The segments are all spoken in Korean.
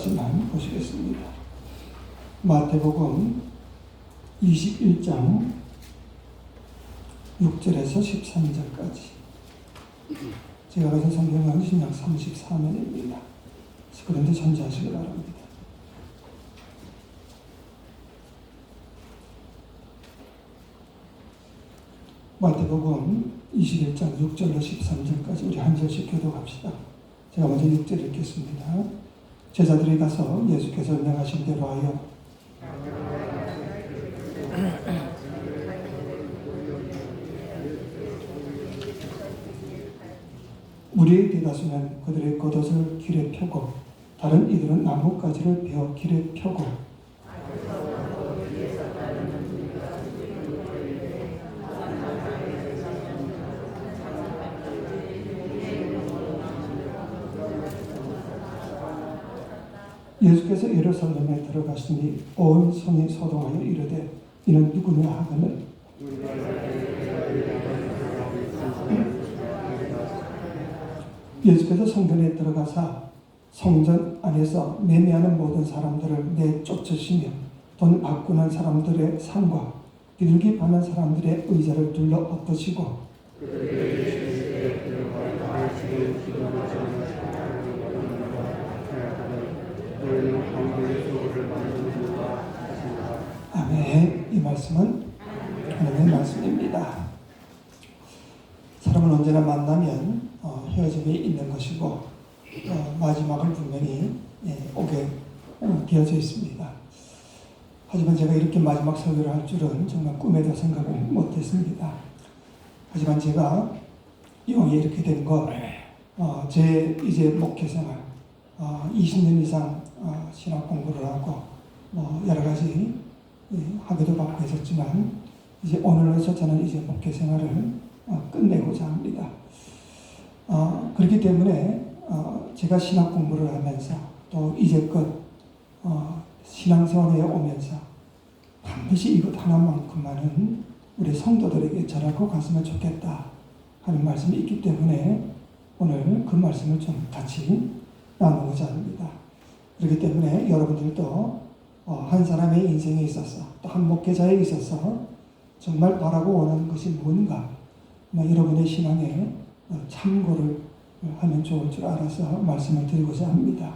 가지만 보시겠습니다. 마태복음 21장 6절에서 13절까지. 제가 가진 성경은 신약 34면입니다. 그런데 참조하시기 바랍니다. 마태복음 21장 6절로 13절까지 우리 한 절씩 교독합시다. 제가 먼저 6절 읽겠습니다. 제자들이 가서 예수께서 명하신 대로 하여 무리의 대다수는 그들의 겉옷을 길에 펴고 다른 이들은 나뭇가지를 베어 길에 펴고 예수께서 예루살렘에 들어가시니 온 성이 소동하여 이르되 이는 누구냐 하거늘 예수께서 성전에 들어가사 성전 안에서 매매하는 모든 사람들을 내쫓으시며 돈 바꾸는 사람들의 상과 비둘기 파는 사람들의 의자를 둘러 엎으시고 아멘. 이 말씀은 하나님의 말씀입니다. 사람은 언제나 만나면 헤어짐이 있는 것이고 마지막을 분명히 오게 되어져 있습니다. 하지만 제가 이렇게 마지막 설교를 할 줄은 정말 꿈에도 생각을 못했습니다. 하지만 제가 이왕에 이렇게 된 거, 제 이제 목회생활 20년 이상 신학 공부를 하고 여러 가지 학위도 받고 했었지만 이제 오늘로서 저는 이제 목회생활을 끝내고자 합니다. 그렇기 때문에 제가 신학 공부를 하면서 또 이제껏 신앙생활에 오면서 반드시 이것 하나만큼만은 우리 성도들에게 전하고 갔으면 좋겠다 하는 말씀이 있기 때문에 오늘 그 말씀을 좀 같이 나누고자 합니다. 그렇기 때문에 여러분들도 한 사람의 인생에 있어서 또 한 목회자에 있어서 정말 바라고 원하는 것이 뭔가 여러분의 신앙에 참고를 하면 좋을 줄 알아서 말씀을 드리고자 합니다.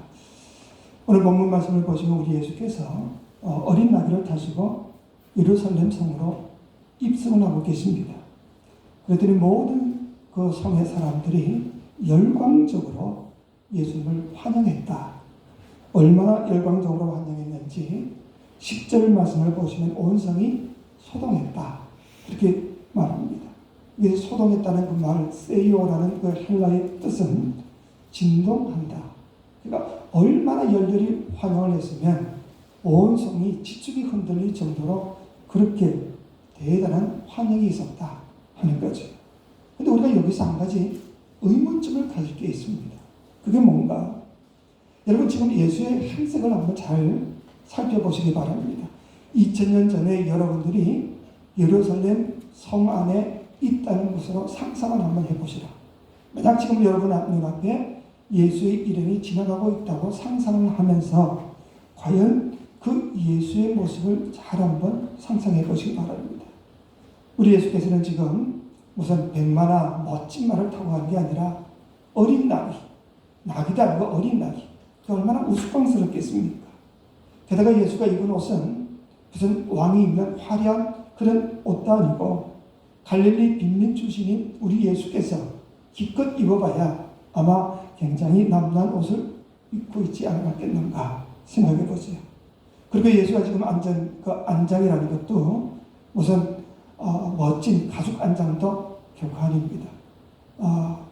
오늘 본문 말씀을 보시면 우리 예수께서 어린 나귀를 타시고 예루살렘 성으로 입성을 하고 계십니다. 그랬더니 모든 그 성의 사람들이 열광적으로 예수님을 환영했다. 얼마나 열광적으로 환영했는지 10절 말씀을 보시면 온 성이 소동했다. 그렇게 말합니다. 이 소동했다는 그 말, 세이오라는 그 헬라의 뜻은 진동한다. 그러니까 얼마나 열렬히 환영을 했으면 온 성이 지축이 흔들릴 정도로 그렇게 대단한 환영이 있었다 하는 거죠. 그런데 우리가 여기서 한 가지 의문점을 가질 게 있습니다. 그게 뭔가? 여러분 지금 예수의 행색을 한번 잘 살펴보시기 바랍니다. 2000년 전에 여러분들이 예루살렘 성 안에 있다는 것으로 상상을 한번 해보시라. 만약 지금 여러분 눈앞에 예수의 이름이 지나가고 있다고 상상을 하면서 과연 그 예수의 모습을 잘 한번 상상해 보시기 바랍니다. 우리 예수께서는 지금 무슨 백마나 멋진 말을 타고 간 게 아니라 어린 나귀, 나귀도 아니고 어린 나귀. 그 얼마나 우스꽝스럽겠습니까? 게다가 예수가 입은 옷은 무슨 왕이 입는 화려한 그런 옷도 아니고 갈릴리 빈민 출신인 우리 예수께서 기껏 입어봐야 아마 굉장히 남다른 옷을 입고 있지 않았겠는가 생각해 보세요. 그리고 예수가 지금 앉은 그 안장이라는 것도 무슨 멋진 가죽 안장도 결코 아닙니다.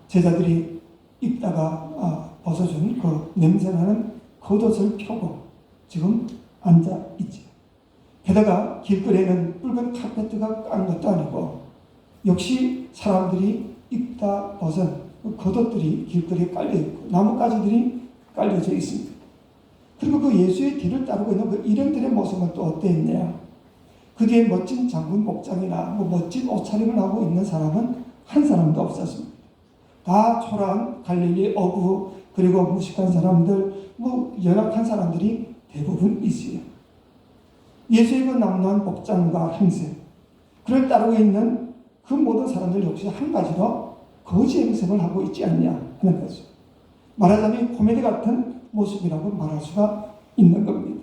제자들이 입다가 벗어준 그 냄새나는 겉옷을 펴고 지금 앉아 있죠. 게다가 길거리에는 붉은 카페트가 깐 것도 아니고 역시 사람들이 입다 벗은 그 겉옷들이 길거리에 깔려있고 나뭇가지들이 깔려져 있습니다. 그리고 그 예수의 뒤를 따르고 있는 그 일행들의 모습은 또 어땠냐? 그 뒤에 멋진 장군 복장이나 멋진 옷차림을 하고 있는 사람은 한 사람도 없었습니다. 다 초라한 갈릴리 어부 그리고 무식한 사람들 연약한 사람들이 대부분 있어요. 예수의 그 남루한 복장과 행세, 그를 따르고 있는 그 모든 사람들 역시 한 가지로 거지 행색을 하고 있지 않냐 하는 거죠. 말하자면 코미디 같은 모습이라고 말할 수가 있는 겁니다.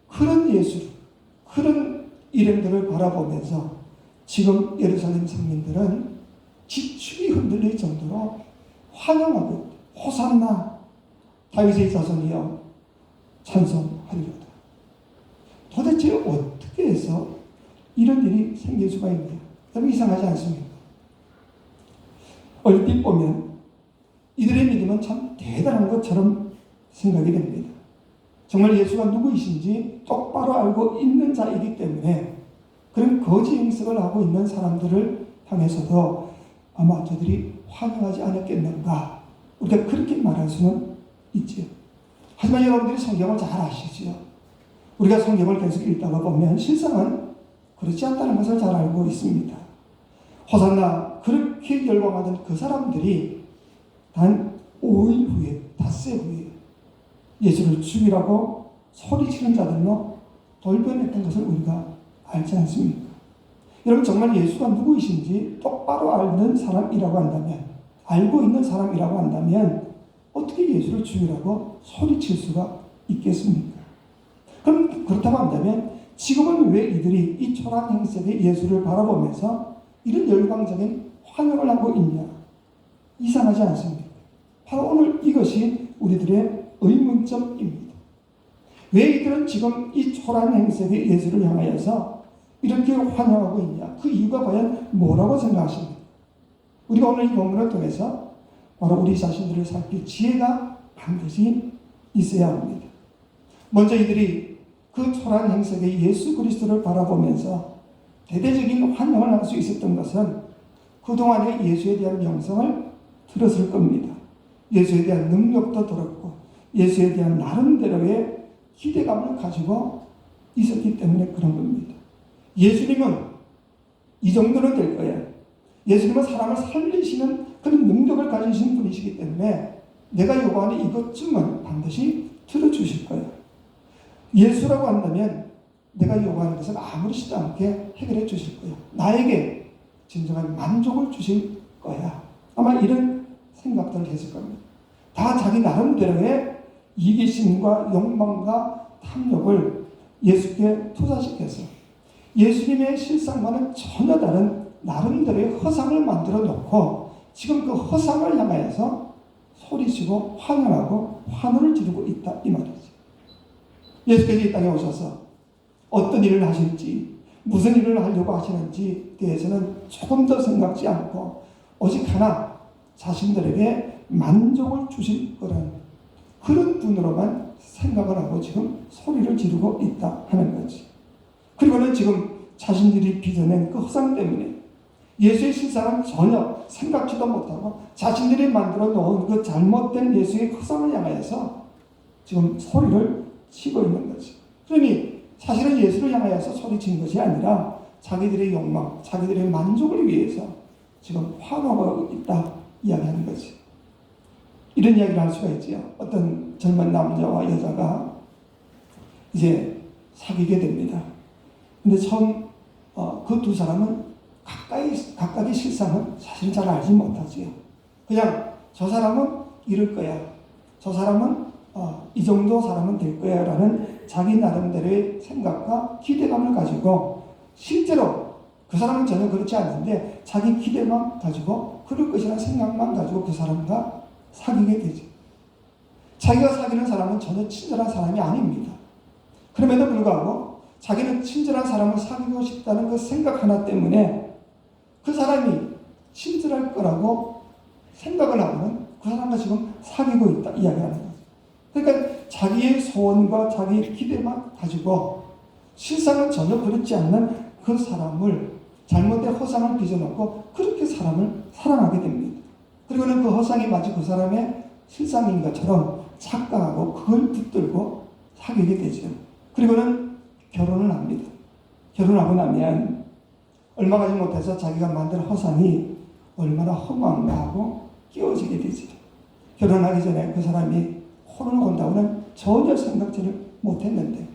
그런 예수, 그런 일행들을 바라보면서 지금 예루살렘 성민들은 지축이 흔들릴 정도로 환영하고 호산나 다윗의 자손이여 찬송하리로다. 도대체 어떻게 해서 이런 일이 생길 수가 있냐? 너무 이상하지 않습니까? 얼핏 보면 이들의 믿음은 참 대단한 것처럼 생각이 됩니다. 정말 예수가 누구이신지 똑바로 알고 있는 자이기 때문에 그런 거짓 행색을 하고 있는 사람들을 향해서도 아마 저들이 환영하지 않았겠는가, 우리가 그렇게 말할 수는 있지요. 하지만 여러분들이 성경을 잘 아시지요. 우리가 성경을 계속 읽다가 보면 실상은 그렇지 않다는 것을 잘 알고 있습니다. 호산나 그렇게 열광하던 그 사람들이 단 5일 후에, 닷새 후에 예수를 죽이라고 소리치는 자들로 돌변했던 것을 우리가 알지 않습니까? 여러분, 정말 예수가 누구이신지 똑바로 아는 사람이라고 한다면, 알고 있는 사람이라고 한다면 어떻게 예수를 죽이라고 소리칠 수가 있겠습니까? 그럼 그렇다고 한다면 지금은 왜 이들이 이 초라한 행색의 예수를 바라보면서 이런 열광적인 환영을 하고 있냐? 이상하지 않습니까? 바로 오늘 이것이 우리들의 의문점입니다. 왜 이들은 지금 이 초라한 행색의 예수를 향하여서 이렇게 환영하고 있냐? 그 이유가 과연 뭐라고 생각하십니까? 우리가 오늘 이 본문을 통해서 바로 우리 자신들을 살필 지혜가 반드시 있어야 합니다. 먼저 이들이 그 초라한 행색의 예수 그리스도를 바라보면서 대대적인 환영을 할 수 있었던 것은 그동안의 예수에 대한 명성을 들었을 겁니다. 예수에 대한 능력도 들었고 예수에 대한 나름대로의 기대감을 가지고 있었기 때문에 그런 겁니다. 예수님은 이 정도는 될 거예요. 예수님은 사람을 살리시는 그런 능력을 가지신 분이시기 때문에 내가 요구하는 이것쯤은 반드시 들어주실 거예요. 예수라고 한다면 내가 요구하는 것을 아무렇지도 않게 해결해 주실 거예요. 나에게 진정한 만족을 주실 거야. 아마 이런 생각들을 했을 겁니다. 다 자기 나름대로의 이기심과 욕망과 탐욕을 예수께 투사시켜서 예수님의 실상과는 전혀 다른 나름대로의 허상을 만들어 놓고 지금 그 허상을 향하여서 소리치고 환영하고 환호를 지르고 있다, 이 말이죠. 예수께서 이 땅에 오셔서 어떤 일을 하실지, 무슨 일을 하려고 하시는지 대해서는 조금 더 생각지 않고 오직 하나, 자신들에게 만족을 주실 거라는 그런 분으로만 생각을 하고 지금 소리를 지르고 있다 하는 거지. 그리고는 지금 자신들이 빚어낸 그 허상 때문에 예수의 실상은 전혀 생각지도 못하고 자신들이 만들어 놓은 그 잘못된 예수의 허상을 향하여서 지금 소리를 치고 있는 거지. 그러니 사실은 예수를 향하여서 소리친 것이 아니라 자기들의 욕망, 자기들의 만족을 위해서 지금 환호하고 있다 이야기하는 거지. 이런 이야기를 할 수가 있지요. 어떤 젊은 남자와 여자가 이제 사귀게 됩니다. 근데 처음 그 두 사람은 각각의 실상은 사실 잘 알지 못하지요. 그냥 저 사람은 이럴 거야, 저 사람은 이 정도 사람은 될 거야 라는 자기 나름대로의 생각과 기대감을 가지고 실제로 그 사람은 전혀 그렇지 않은데 자기 기대만 가지고 그럴 것이라는 생각만 가지고 그 사람과 사귀게 되죠. 자기가 사귀는 사람은 전혀 친절한 사람이 아닙니다. 그럼에도 불구하고 자기는 친절한 사람을 사귀고 싶다는 그 생각 하나 때문에 그 사람이 친절할 거라고 생각을 하고는 그 사람과 지금 사귀고 있다 이야기하는 거죠. 그러니까 자기의 소원과 자기의 기대만 가지고 실상은 전혀 그렇지 않는 그 사람을 잘못된 허상을 빚어놓고 그렇게 사람을 사랑하게 됩니다. 그리고는 그 허상이 마치 그 사람의 실상인 것처럼 착각하고 그걸 붙들고 사귀게 되죠. 그리고는 결혼을 합니다. 결혼하고 나면 얼마 가지 못해서 자기가 만든 허상이 얼마나 허망가 하고 끼워지게 되죠. 결혼하기 전에 그 사람이 혼을 본다고는 전혀 생각지를 못했는데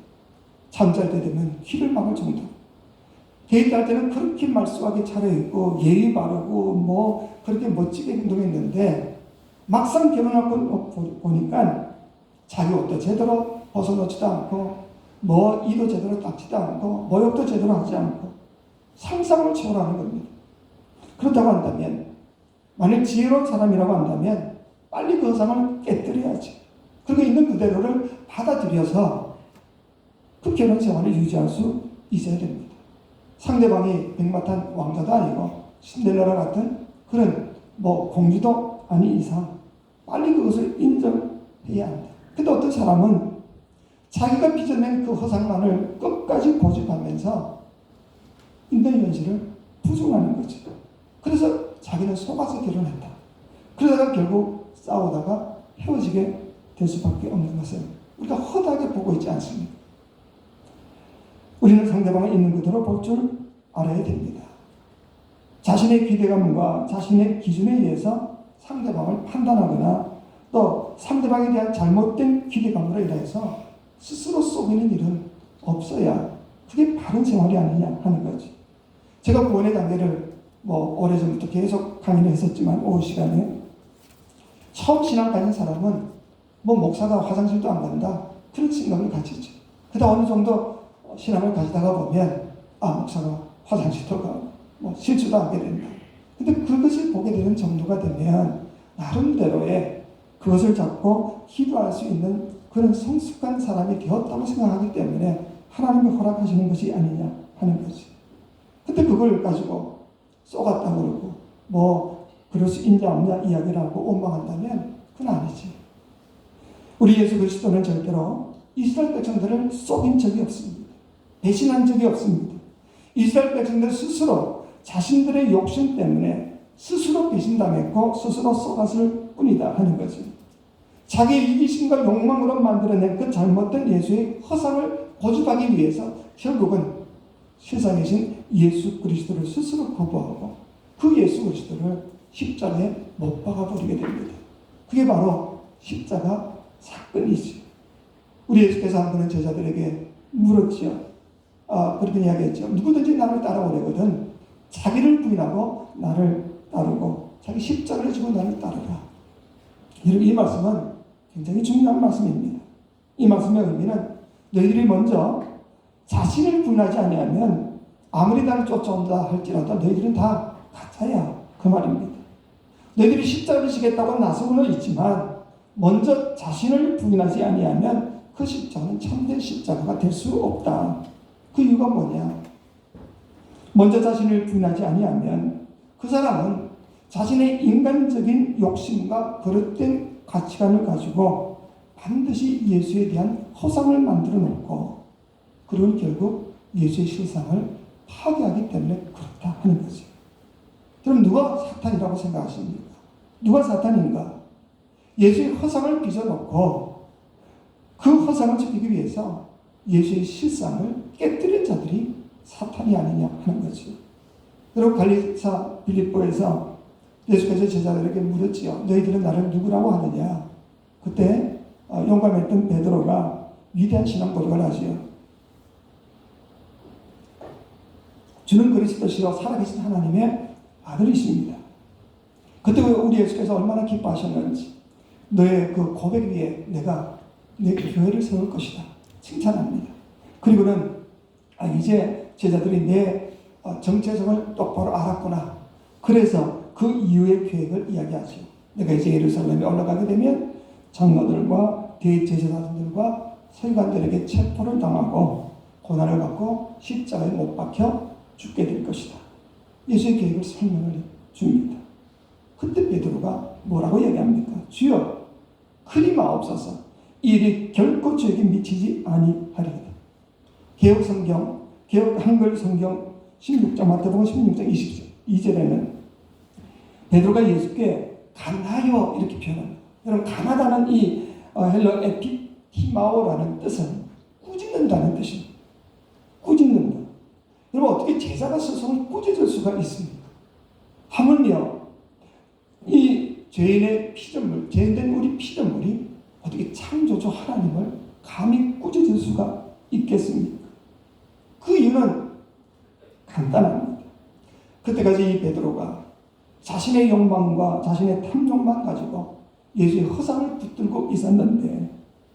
잠잘 때 되면 귀를 막을 정도. 데이트할 때는 그렇게 말수하게 차려입고 예의 바르고 뭐 그렇게 멋지게 행동했는데 막상 결혼하고 보니까 자기 옷도 제대로 벗어놓지도 않고 뭐 이도 제대로 닦지도 않고 모욕도 제대로 하지 않고 상상을 초월하는 겁니다. 그렇다고 한다면 만일 지혜로운 사람이라고 한다면 빨리 그 허상을 깨뜨려야지. 그리고 있는 그대로를 받아들여서 그 결혼 생활을 유지할 수 있어야 됩니다. 상대방이 백마탄 왕자도 아니고 신데렐라 같은 그런 뭐 공주도 아닌 이상 빨리 그것을 인정해야 한다. 근데 어떤 사람은 자기가 빚어낸 그 허상만을 끝까지 고집하면서 있는 현실을 부정하는 거죠. 그래서 자기는 속아서 결혼했다. 그러다가 결국 싸우다가 헤어지게 될 수밖에 없는 것을 우리가 허다하게 보고 있지 않습니까? 우리는 상대방을 있는 그대로 볼 줄 알아야 됩니다. 자신의 기대감과 자신의 기준에 의해서 상대방을 판단하거나 또 상대방에 대한 잘못된 기대감으로 인해서 스스로 속이는 일은 없어야 그게 바른 생활이 아니냐 하는 거지. 제가 구원의 단계를 뭐 오래전부터 계속 강의를 했었지만 오후 시간에 처음 신앙 가진 사람은 뭐 목사가 화장실도 안 간다 그런 생각을 가지죠. 그러다 어느 정도 신앙을 가지다가 보면 목사가 화장실도 가고 뭐 실수도 하게 된다. 근데 그것을 보게 되는 정도가 되면 나름대로의 그것을 잡고 기도할 수 있는 그런 성숙한 사람이 되었다고 생각하기 때문에 하나님이 허락하시는 것이 아니냐 하는 거지. 근데 그걸 가지고 쏘갔다고 그러고 뭐 그럴 수 있냐 없냐 이야기를 하고 원망한다면 그건 아니지. 우리 예수 그리스도는 절대로 이스라엘 백성들을 속인 적이 없습니다. 배신한 적이 없습니다. 이스라엘 백성들 스스로 자신들의 욕심 때문에 스스로 배신당했고 스스로 쏘갔을 뿐이다 하는 거지. 자기의 이기심과 욕망으로 만들어낸 그 잘못된 예수의 허상을 고집하기 위해서 결국은 세상에 계신 예수 그리스도를 스스로 거부하고 그 예수 그리스도를 십자가에 못 박아버리게 됩니다. 그게 바로 십자가 사건이지. 우리 예수께서 한 번은 제자들에게 물었지요. 그렇게 이야기했죠. 누구든지 나를 따라오려거든 자기를 부인하고 나를 따르고 자기 십자가를 지고 나를 따르라. 이 말씀은 굉장히 중요한 말씀입니다. 이 말씀의 의미는 너희들이 먼저 자신을 부인하지 아니하면 아무리 나를 쫓아온다 할지라도 너희들은 다 가짜야 그 말입니다. 너희들이 십자가를 지겠다고 나서고는 있지만 먼저 자신을 부인하지 아니하면 그 십자가는 참된 십자가가 될 수 없다. 그 이유가 뭐냐? 먼저 자신을 부인하지 아니하면 그 사람은 자신의 인간적인 욕심과 버릇된 가치관을 가지고 반드시 예수에 대한 허상을 만들어 놓고 그런 결국 예수의 실상을 파괴하기 때문에 그렇다 하는 거지. 그럼 누가 사탄이라고 생각하십니까? 누가 사탄인가? 예수의 허상을 빚어놓고 그 허상을 지키기 위해서 예수의 실상을 깨뜨린 자들이 사탄이 아니냐 하는 거지. 여러분 갈릴리사 빌립보에서 예수께서 제자들에게 물었지요. 너희들은 나를 누구라고 하느냐? 그때 용감했던 베드로가 위대한 신앙 고백을 하지요. 주는 그리스도시요 살아계신 하나님의 아들이십니다. 그때 우리 예수께서 얼마나 기뻐하셨는지 너의 그 고백 위에 내가 내 교회를 세울 것이다. 칭찬합니다. 그리고는 이제 제자들이 내 정체성을 똑바로 알았구나. 그래서 그 이후의 계획을 이야기하죠. 내가 이제 예루살렘에 올라가게 되면 장로들과 대제사장들과 서기관들에게 체포를 당하고 고난을 받고 십자가에 못 박혀 죽게 될 것이다. 예수의 계획을 설명을 줍니다. 그때 베드로가 뭐라고 얘기합니까? 주여 그리마옵소서. 이 일이 결코 저에게 미치지 아니하리이다. 개혁 성경, 개혁 한글 성경 16장 마태복음 16장 22절에는 베드로가 예수께 간하여 이렇게 표현합니다. 여러분 간하다는 이 헬러 에피티마오라는 뜻은 꾸짖는다는 뜻입니다. 꾸짖는다. 여러분 어떻게 제자가 스스로 꾸짖을 수가 있습니까? 하물며 이 죄인의 피조물, 죄인된 우리 피조물이 어떻게 창조주 하나님을 감히 꾸짖을 수가 있겠습니까? 그 이유는 간단합니다. 그때까지 이 베드로가 자신의 욕망과 자신의 탐욕만 가지고 예수의 허상을 붙들고 있었는데,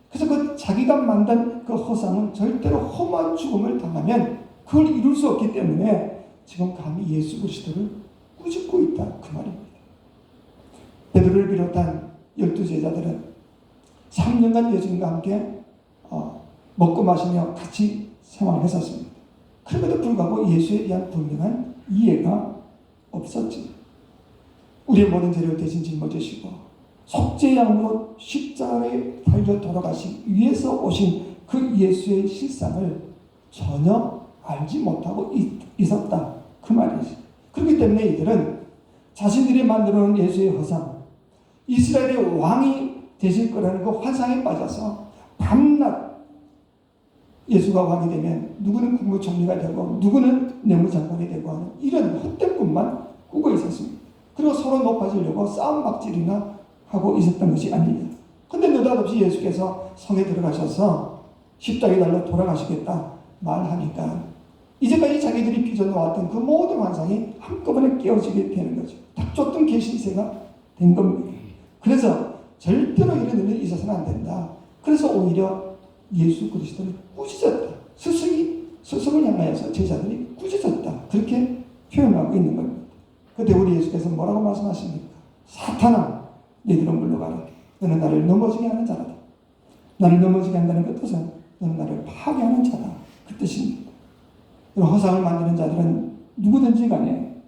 그래서 그 자기가 만든 그 허상은 절대로 험한 죽음을 당하면 그걸 이룰 수 없기 때문에 지금 감히 예수 그리스도를 꾸짖고 있다, 그 말입니다. 베드로를 비롯한 12제자들은 3년간 예수님과 함께 먹고 마시며 같이 생활을 했었습니다. 그럼에도 불구하고 예수에 대한 분명한 이해가 없었지. 우리의 모든 죄를 대신 짊어지시고 속죄양으로 십자가에 달려 돌아가시기 위해서 오신 그 예수의 실상을 전혀 알지 못하고 있었다, 그 말이지. 그렇기 때문에 이들은 자신들이 만들어 놓은 예수의 허상, 이스라엘의 왕이 되실 거라는 그 환상에 빠져서 밤낮 예수가 왕이 되면 누구는 국무총리가 되고 누구는 내무장관이 되고 하는 이런 헛된 꿈만 꾸고 있었습니다. 그리고 서로 높아지려고 싸움박질이나 하고 있었던 것이 아니냐. 근데 느닷없이 예수께서 성에 들어가셔서 십자가에 달려 돌아가시겠다 말하니까 이제까지 자기들이 빚어놓았던 그 모든 환상이 한꺼번에 깨어지게 되는 거죠. 딱 줬던 계시세가 된 겁니다. 그래서 절대로 이런 일이 있어서는 안 된다. 그래서 오히려 예수 그리스도를 꾸짖었다. 스승을 향하여서 제자들이 꾸짖었다. 그렇게 표현하고 있는 겁니다. 그때 우리 예수께서 뭐라고 말씀하십니까? 사탄아, 너희들은 물러가라. 너는 나를 넘어지게 하는 자라다. 나를 넘어지게 한다는 그 뜻은 너는 나를 파괴하는 자다, 그 뜻입니다. 허상을 만드는 자들은 누구든지 간에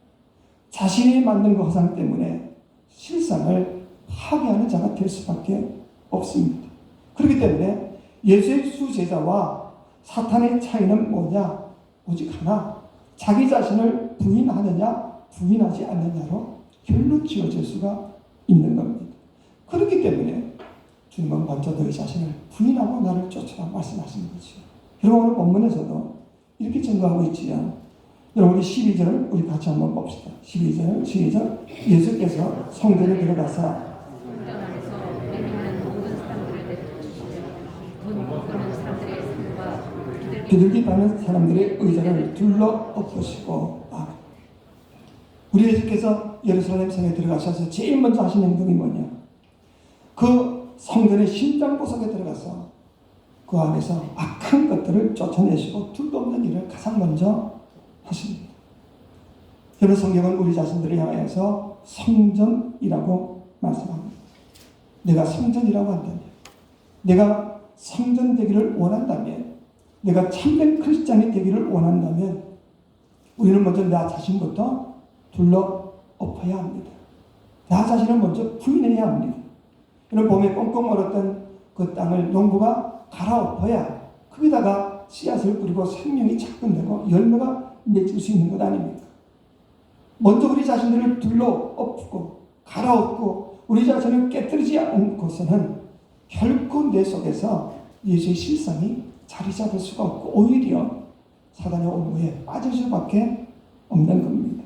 자신이 만든 그 허상 때문에 실상을 파괴하는 자가 될 수밖에 없습니다. 그렇기 때문에 예수의 수제자와 사탄의 차이는 뭐냐? 오직 하나, 자기 자신을 부인하느냐 부인하지 않느냐로 결로 지어질 수가 있는 겁니다. 그렇기 때문에 주님은 먼저 너희 자신을 부인하고 나를 쫓아라 말씀하시는 거죠. 여러분 오늘 본문에서도 이렇게 증거하고 있지요. 여러분 우리 12절 우리 같이 한번 봅시다. 12절 시작. 예수께서 성전에 들어가서 비둘기 파는 사람들의 의자를 둘러 엎으시고, 우리 예수께서 예루살렘 성에 들어가셔서 제일 먼저 하신 행동이 뭐냐? 그 성전의 심장보석에 들어가서 그 안에서 악한 것들을 쫓아내시고 둘러엎는 일을 가장 먼저 하십니다. 여러분 성경은 우리 자신들을 향해서 성전이라고 말씀합니다. 내가 성전이라고 한다면, 내가 성전 되기를 원한다면, 내가 참된 크리스찬이 되기를 원한다면 우리는 먼저 나 자신부터 둘러 엎어야 합니다. 나 자신을 먼저 부인해야 합니다. 이런 봄에 꽁꽁 얼었던 그 땅을 농부가 갈아엎어야 거기다가 씨앗을 뿌리고 생명이 착근되고 열매가 맺을 수 있는 것 아닙니까? 먼저 우리 자신들을 둘러 엎고 갈아엎고 우리 자신을 깨뜨리지 않고서는 결코 내 속에서 예수의 실상이 자리 잡을 수가 없고 오히려 사단의 올무에 빠질 수밖에 없는 겁니다.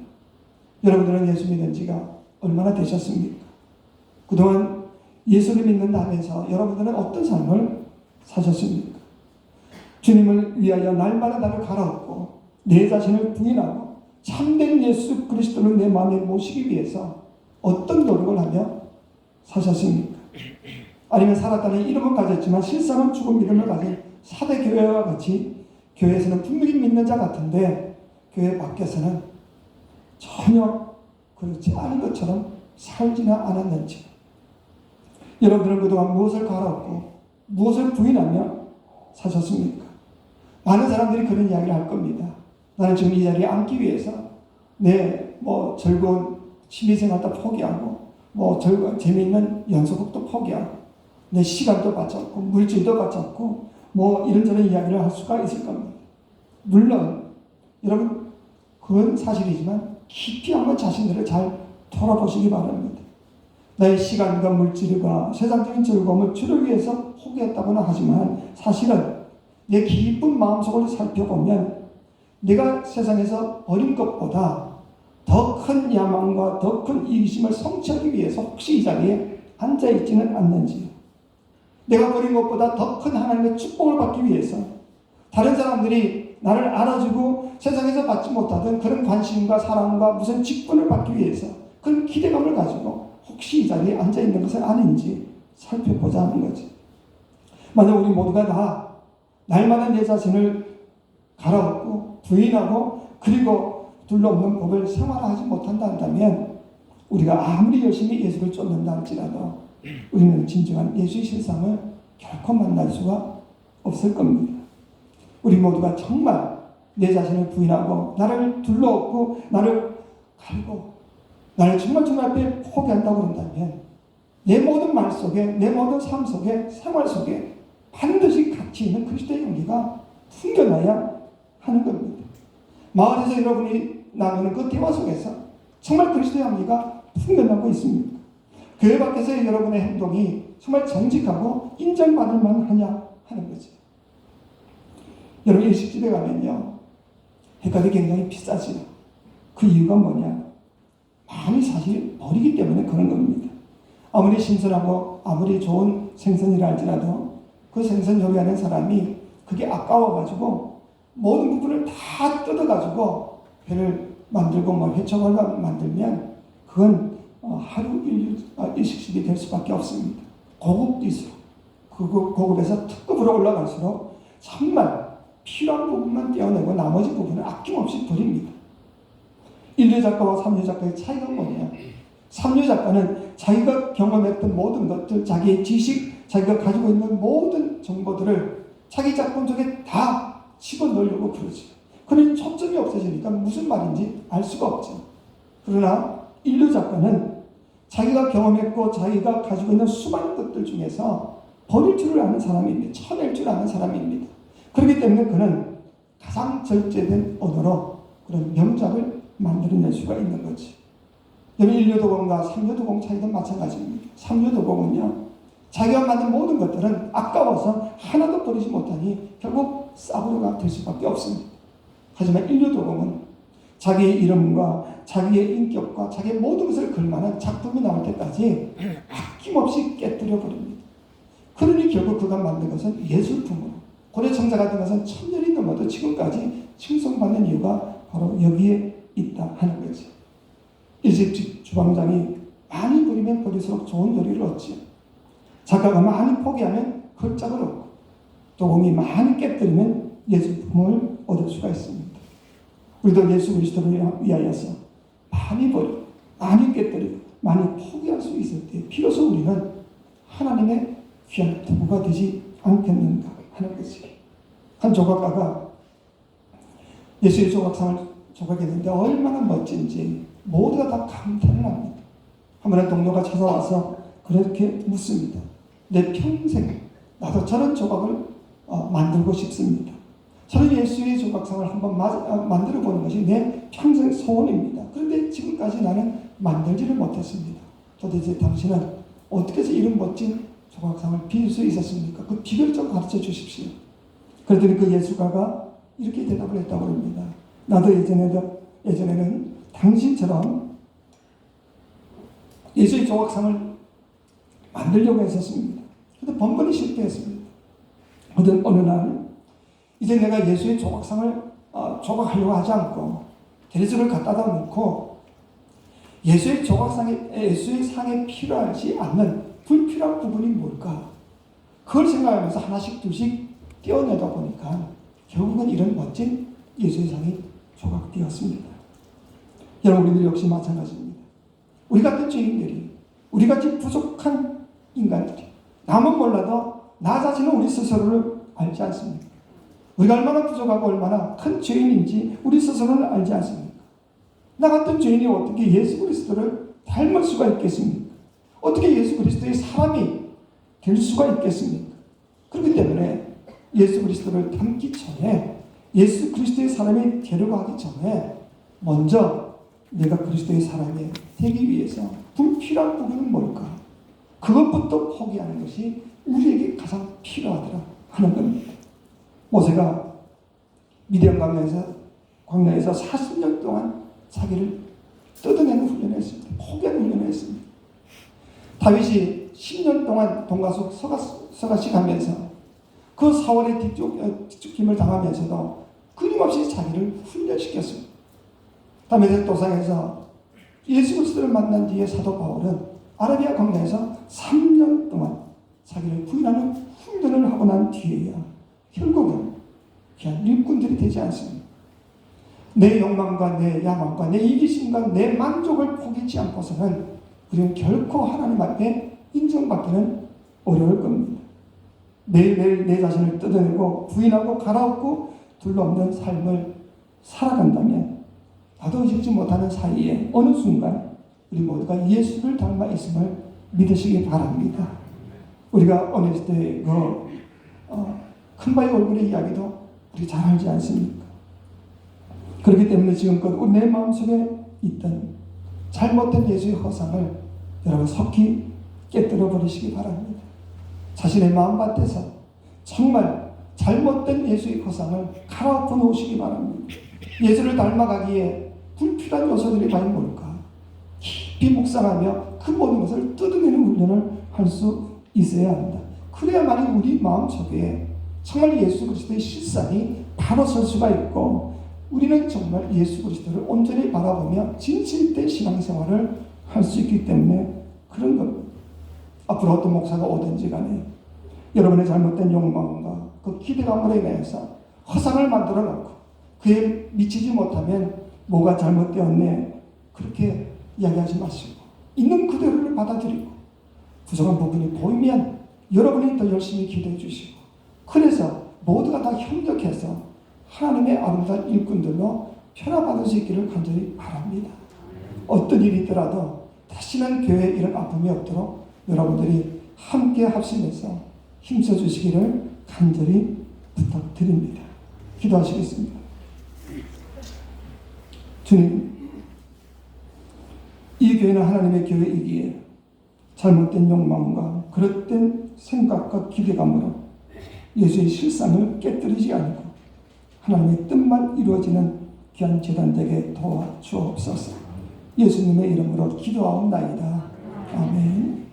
여러분들은 예수 믿은 지가 얼마나 되셨습니까? 그동안 예수를 믿는다 하면서 여러분들은 어떤 삶을 사셨습니까? 주님을 위하여 날마다 나를 갈아엎고 내 자신을 부인하고 참된 예수 그리스도를 내 마음에 모시기 위해서 어떤 노력을 하며 사셨습니까? 아니면 살았다는 이름은 가졌지만 실상은 죽은 믿음을 가진 사대교회와 같이 교회에서는 분명히 믿는 자 같은데 교회 밖에서는 전혀 그렇지 않은 것처럼 살지나 않았는지, 여러분들은 그동안 무엇을 갈아엎고 무엇을 부인하며 사셨습니까? 많은 사람들이 그런 이야기를 할 겁니다. 나는 지금 이 자리에 앉기 위해서 내 즐거운 취미생활도 포기하고 즐거운 재미있는 연소극도 포기하고 내 시간도 바쳤고 물질도 바쳤고 이런저런 이야기를 할 수가 있을 겁니다. 물론 여러분 그건 사실이지만 깊이 한번 자신들을 잘 돌아보시기 바랍니다. 나의 시간과 물질과 세상적인 즐거움을 주를 위해서 포기했다고는 하지만 사실은 내 깊은 마음속을 살펴보면 내가 세상에서 버린 것보다 더 큰 야망과 더 큰 이기심을 성취하기 위해서 혹시 이 자리에 앉아있지는 않는지, 내가 버린 것보다 더 큰 하나님의 축복을 받기 위해서, 다른 사람들이 나를 알아주고 세상에서 받지 못하던 그런 관심과 사랑과 무슨 직분을 받기 위해서 그런 기대감을 가지고 혹시 이 자리에 앉아있는 것은 아닌지 살펴보자 하는 거지. 만약 우리 모두가 다 날마다 내 자신을 갈아엎고 부인하고 그리고 둘러없는 법을 생활하지 못한다 한다면, 우리가 아무리 열심히 예수를 쫓는다 할지라도 우리는 진정한 예수의 실상을 결코 만날 수가 없을 겁니다. 우리 모두가 정말 내 자신을 부인하고 나를 둘러엎고 나를 갈고 나를 정말 주님 앞에 포기한다고 그런다면, 내 모든 말 속에, 내 모든 삶 속에, 생활 속에 반드시 가치 있는 그리스도의 용기가 풍겨나야 하는 겁니다. 마을에서 여러분이 나누는 그 대화 속에서 정말 그리스도의 용기가 풍겨나고 있습니다. 교회 밖에서의 여러분의 행동이 정말 정직하고 인정받을 만하냐 하는 거죠. 여러분, 일식집에 가면요, 횟값이 굉장히 비싸지요. 그 이유가 뭐냐? 많이 사실 버리기 때문에 그런 겁니다. 아무리 신선하고 아무리 좋은 생선이라 할지라도 그 생선 요리하는 사람이 그게 아까워가지고 모든 부분을 다 뜯어가지고 회를 만들고 뭐 회초벌과 만들면 그건 하루 일식집이 될 수밖에 없습니다. 고급일수록 고급에서 특급으로 올라갈수록 정말 필요한 부분만 떼어내고 나머지 부분을 아낌없이 버립니다. 1류 작가와 3류 작가의 차이가 뭐냐? 3류 작가는 자기가 경험했던 모든 것들, 자기의 지식, 자기가 가지고 있는 모든 정보들을 자기 작품 속에 다 집어넣으려고 그러죠. 그러니 초점이 없어지니까 무슨 말인지 알 수가 없죠. 그러나 1류 작가는 자기가 경험했고 자기가 가지고 있는 수많은 것들 중에서 버릴 줄을 아는 사람입니다. 쳐낼 줄 아는 사람입니다. 그렇기 때문에 그는 가장 절제된 언어로 그런 명작을 만들어낼 수가 있는 거지. 여러분, 1류도공과 3류도공 차이도 마찬가지입니다. 3류도공은요, 자기가 만든 모든 것들은 아까워서 하나도 버리지 못하니 결국 싸구려가 될 수밖에 없습니다. 하지만 1류도공은 자기의 이름과 자기의 인격과 자기의 모든 것을 걸만한 작품이 나올 때까지 아낌없이 깨뜨려 버립니다. 그러니 결국 그가 만든 것은 예술품으로, 고려 청자 같은 것은 1000년이 넘어도 지금까지 칭송받는 이유가 바로 여기에 있다 하는 거죠. 일식 주방장이 많이 버리면 버릴수록 좋은 요리를 얻지요. 작가가 많이 포기하면 걸작을 얻고, 도공이 많이 깨뜨리면 예술품을 얻을 수가 있습니다. 우리도 예수 그리스도를 위하여서 많이 버리고 많이 깨뜨리고 많이 포기할 수 있을 때 비로소 우리는 하나님의 귀한 도구가 되지 않겠는가 하는 것이. 한 조각가가 예수의 조각상을 조각했는데 얼마나 멋진지 모두가 다 감탄을 합니다. 한 번에 동료가 찾아와서 그렇게 묻습니다. 내 평생 나도 저런 조각을 만들고 싶습니다. 저는 예수의 조각상을 한번 만들어 보는 것이 내 평생 소원입니다. 그런데 지금까지 나는 만들지를 못했습니다. 도대체 당신은 어떻게 해서 이런 멋진 조각상을 빌 수 있었습니까? 그 비결 좀 가르쳐 주십시오. 그랬더니 그 예술가가 이렇게 대답을 했다고 합니다. 나도 예전에는 당신처럼 예수의 조각상을 만들려고 했었습니다. 그런데 번번이 실패했습니다. 어느 날 이제 내가 예수의 조각상을 조각하려고 하지 않고 대리석을 갖다다 놓고 예수의 상에 필요하지 않는 불필요한 부분이 뭘까? 그걸 생각하면서 하나씩 둘씩 떼어내다 보니까 결국은 이런 멋진 예수의 상이 조각되었습니다. 여러분, 우리들 역시 마찬가지입니다. 우리 같은 죄인들이, 우리 같이 부족한 인간들이, 남은 몰라도 나 자신은 우리 스스로를 알지 않습니까? 우리가 얼마나 부족하고 얼마나 큰 죄인인지 우리 스스로는 알지 않습니까? 나 같은 죄인이 어떻게 예수 그리스도를 닮을 수가 있겠습니까? 어떻게 예수 그리스도의 사람이 될 수가 있겠습니까? 그렇기 때문에 예수 그리스도를 닮기 전에, 예수 그리스도의 사람이 되려고 하기 전에 먼저 내가 그리스도의 사람이 되기 위해서 불필요한 부분은 뭘까? 그것부터 포기하는 것이 우리에게 가장 필요하더라 하는 겁니다. 모세가 미디안 광야에서 40년 동안 자기를 뜯어내는 훈련을 했습니다. 포기하는 훈련을 했습니다. 다윗이 10년 동안 동가속 서가시 가면서 그 사원의 뒤쫓김을 당하면서도 끊임없이 자기를 훈련시켰습니다. 다메섹 도상에서 예수 그리스도를 만난 뒤에 사도 바울은 아라비아 광야에서 3년 동안 자기를 부인하는 훈련을 하고 난 뒤에야 결국은 그냥 일꾼들이 되지 않습니다. 내 욕망과 내 야망과 내 이기심과 내 만족을 포기치 않고서는 우리는 결코 하나님 앞에 인정받기는 어려울 겁니다. 매일매일 내 자신을 뜯어내고 부인하고 갈아엎고 둘러없는 삶을 살아간다면 나도 의식지 못하는 사이에 어느 순간 우리 모두가 예수를 닮아 있음을 믿으시기 바랍니다. 우리가 어렸을 때 큰바위 얼굴의 이야기도 우리 잘 알지 않습니까? 그렇기 때문에 지금껏 내 마음속에 있던 잘못된 예수의 허상을 여러분 속히 깨뜨려 버리시기 바랍니다. 자신의 마음밭에서 정말 잘못된 예수의 허상을 갈아엎어 놓으시기 바랍니다. 예수를 닮아가기에 불필요한 요소들이 과연 뭘까? 깊이 묵상하며 그 모든 것을 뜯어내는 훈련을 할 수 있어야 합니다. 그래야만이 우리 마음속에 정말 예수 그리스도의 실상이 바로 설 수가 있고 우리는 정말 예수 그리스도를 온전히 바라보며 진실된 신앙생활을 할 수 있기 때문에 그런 겁니다. 앞으로 어떤 목사가 오든지 간에 여러분의 잘못된 욕망과 그 기대감으로 인해서 허상을 만들어 놓고 그에 미치지 못하면 뭐가 잘못되었네 그렇게 이야기하지 마시고 있는 그대로를 받아들이고 부족한 부분이 보이면 여러분이 더 열심히 기도해 주시고 그래서 모두가 다 협력해서 하나님의 아름다운 일꾼들로 편화받을 수 있기를 간절히 바랍니다. 어떤 일이 있더라도 다시는 교회에 이런 아픔이 없도록 여러분들이 함께 합심해서 힘써 주시기를 간절히 부탁드립니다. 기도하시겠습니다. 주님, 이 교회는 하나님의 교회이기에 잘못된 욕망과 그릇된 생각과 기대감으로 예수의 실상을 깨뜨리지 않고 하나님의 뜻만 이루어지는 귀한 제단되게 도와주옵소서. 예수님의 이름으로 기도하옵나이다. 아멘.